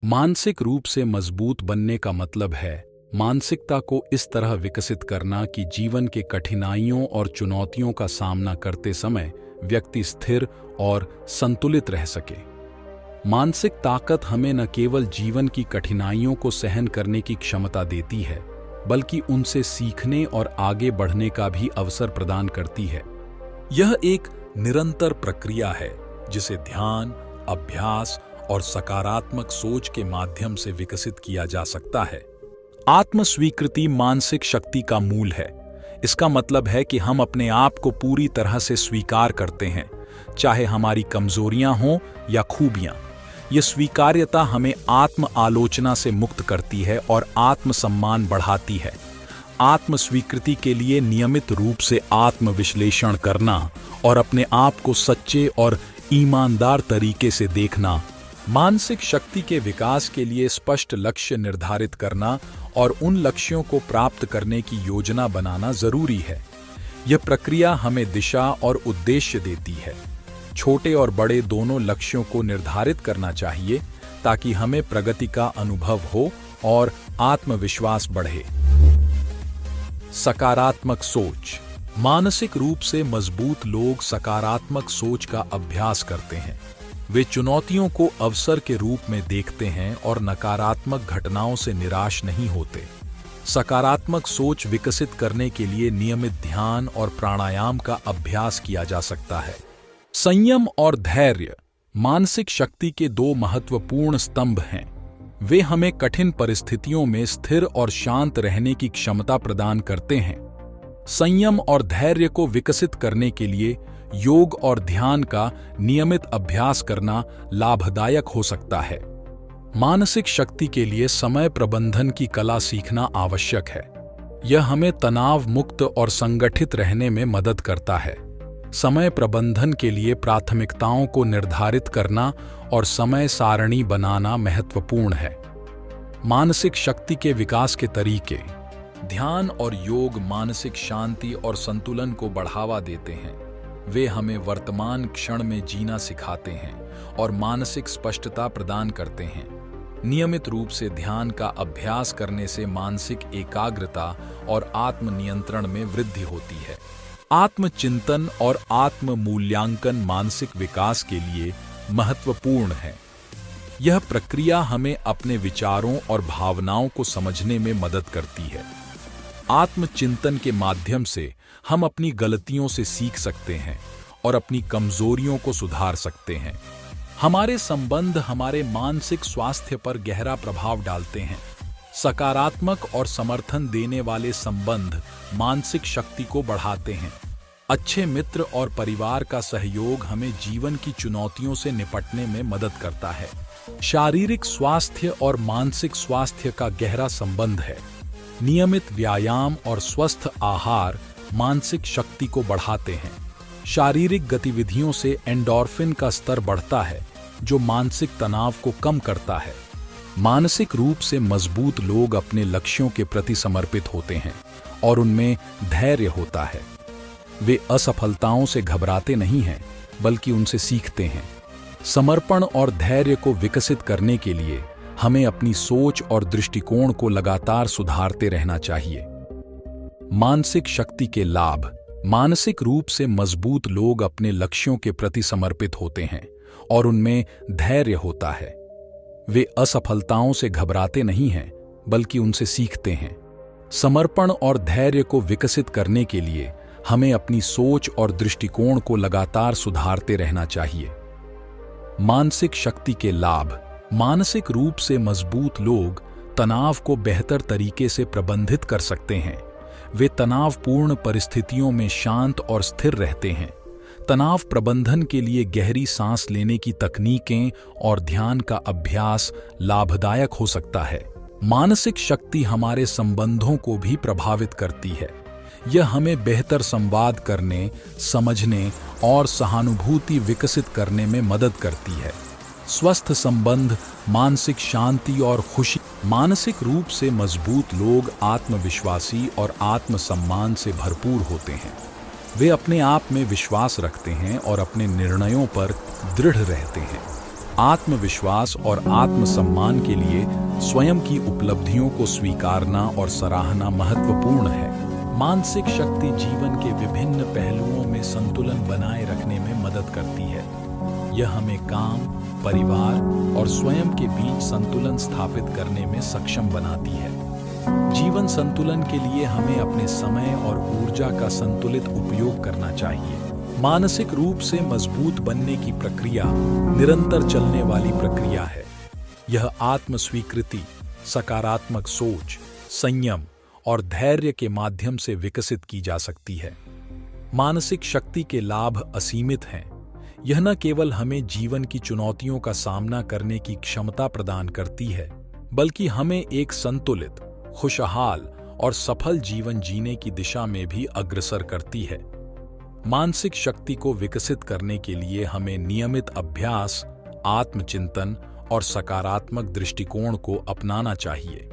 मानसिक रूप से मजबूत बनने का मतलब है मानसिकता को इस तरह विकसित करना कि जीवन के कठिनाइयों और चुनौतियों का सामना करते समय व्यक्ति स्थिर और संतुलित रह सके। मानसिक ताकत हमें न केवल जीवन की कठिनाइयों को सहन करने की क्षमता देती है, बल्कि उनसे सीखने और आगे बढ़ने का भी अवसर प्रदान करती है। यह एक निरंतर प्रक्रिया है जिसे ध्यान, अभ्यास और सकारात्मक सोच के माध्यम से विकसित किया जा सकता है। आत्म स्वीकृति मानसिक शक्ति का मूल है। इसका मतलब है कि हम अपने आप को पूरी तरह से स्वीकार करते हैं, चाहे हमारी कमजोरियां हों या खूबियां। यह स्वीकार्यता हमें आत्म आलोचना से मुक्त करती है और आत्मसम्मान बढ़ाती है। आत्म स्वीकृति के लिए नियमित रूप से आत्म विश्लेषण करना और अपने आप को सच्चे और ईमानदार तरीके से देखना, मानसिक शक्ति के विकास के लिए स्पष्ट लक्ष्य निर्धारित करना और उन लक्ष्यों को प्राप्त करने की योजना बनाना जरूरी है। यह प्रक्रिया हमें दिशा और उद्देश्य देती है। छोटे और बड़े दोनों लक्ष्यों को निर्धारित करना चाहिए ताकि हमें प्रगति का अनुभव हो और आत्मविश्वास बढ़े। सकारात्मक सोच। मानसिक रूप से मजबूत लोग सकारात्मक सोच का अभ्यास करते हैं। वे चुनौतियों को अवसर के रूप में देखते हैं और नकारात्मक घटनाओं से निराश नहीं होते। सकारात्मक सोच विकसित करने के लिए नियमित ध्यान और प्राणायाम का अभ्यास किया जा सकता है। संयम और धैर्य मानसिक शक्ति के दो महत्वपूर्ण स्तंभ हैं। वे हमें कठिन परिस्थितियों में स्थिर और शांत रहने की क्षमता प्रदान करते हैं। संयम और धैर्य को विकसित करने के लिए योग और ध्यान का नियमित अभ्यास करना लाभदायक हो सकता है। मानसिक शक्ति के लिए समय प्रबंधन की कला सीखना आवश्यक है। यह हमें तनाव मुक्त और संगठित रहने में मदद करता है। समय प्रबंधन के लिए प्राथमिकताओं को निर्धारित करना और समय सारणी बनाना महत्वपूर्ण है। मानसिक शक्ति के विकास के तरीके। ध्यान और योग मानसिक शांति और संतुलन को बढ़ावा देते हैं। वे हमें वर्तमान क्षण में जीना सिखाते हैं और मानसिक स्पष्टता प्रदान करते हैं। नियमित रूप से ध्यान का अभ्यास करने से मानसिक एकाग्रता और आत्म नियंत्रण में वृद्धि होती है। आत्मचिंतन और आत्म मूल्यांकन मानसिक विकास के लिए महत्वपूर्ण है। यह प्रक्रिया हमें अपने विचारों और भावनाओं को समझने में मदद करती है। आत्मचिंतन के माध्यम से हम अपनी गलतियों से सीख सकते हैं और अपनी कमजोरियों को सुधार सकते हैं। हमारे संबंध हमारे मानसिक स्वास्थ्य पर गहरा प्रभाव डालते हैं। सकारात्मक और समर्थन देने वाले संबंध मानसिक शक्ति को बढ़ाते हैं। अच्छे मित्र और परिवार का सहयोग हमें जीवन की चुनौतियों से निपटने में मदद करता है। शारीरिक स्वास्थ्य और मानसिक स्वास्थ्य का गहरा संबंध है। नियमित व्यायाम और स्वस्थ आहार मानसिक शक्ति को बढ़ाते हैं। शारीरिक गतिविधियों से एंडोर्फिन का स्तर बढ़ता है, जो मानसिक तनाव को कम करता है। मानसिक रूप से मजबूत लोग अपने लक्ष्यों के प्रति समर्पित होते हैं और उनमें धैर्य होता है। वे असफलताओं से घबराते नहीं हैं, बल्कि उनसे सीखते हैं। समर्पण और धैर्य को विकसित करने के लिए हमें अपनी सोच और दृष्टिकोण को लगातार सुधारते रहना चाहिए। मानसिक शक्ति के लाभ। मानसिक रूप से मजबूत लोग अपने लक्ष्यों के प्रति समर्पित होते हैं और उनमें धैर्य होता है। वे असफलताओं से घबराते नहीं हैं, बल्कि उनसे सीखते हैं। समर्पण और धैर्य को विकसित करने के लिए हमें अपनी सोच और दृष्टिकोण को लगातार सुधारते रहना चाहिए। मानसिक शक्ति के लाभ। मानसिक रूप से मजबूत लोग तनाव को बेहतर तरीके से प्रबंधित कर सकते हैं। वे तनावपूर्ण परिस्थितियों में शांत और स्थिर रहते हैं। तनाव प्रबंधन के लिए गहरी सांस लेने की तकनीकें और ध्यान का अभ्यास लाभदायक हो सकता है। मानसिक शक्ति हमारे संबंधों को भी प्रभावित करती है। यह हमें बेहतर संवाद करने, समझने और सहानुभूति विकसित करने में मदद करती है। स्वस्थ संबंध मानसिक शांति और खुशी। मानसिक रूप से मजबूत लोग आत्मविश्वासी और आत्मसम्मान से भरपूर होते हैं। वे अपने आप में विश्वास रखते हैं और अपने निर्णयों पर दृढ़ रहते हैं। आत्मविश्वास और आत्मसम्मान के लिए स्वयं की उपलब्धियों को स्वीकारना और सराहना महत्वपूर्ण है। मानसिक शक्ति जीवन के विभिन्न पहलुओं में संतुलन बनाए रखने में मदद करती है। यह हमें काम, परिवार और स्वयं के बीच संतुलन स्थापित करने में सक्षम बनाती है। जीवन संतुलन के लिए हमें अपने समय और ऊर्जा का संतुलित उपयोग करना चाहिए। मानसिक रूप से मजबूत बनने की प्रक्रिया निरंतर चलने वाली प्रक्रिया है। यह आत्मस्वीकृति, सकारात्मक सोच, संयम और धैर्य के माध्यम से विकसित की जा सकती है। मानसिक शक्ति के लाभ असीमित हैं। यह न केवल हमें जीवन की चुनौतियों का सामना करने की क्षमता प्रदान करती है, बल्कि हमें एक संतुलित, खुशहाल और सफल जीवन जीने की दिशा में भी अग्रसर करती है। मानसिक शक्ति को विकसित करने के लिए हमें नियमित अभ्यास, आत्मचिंतन और सकारात्मक दृष्टिकोण को अपनाना चाहिए।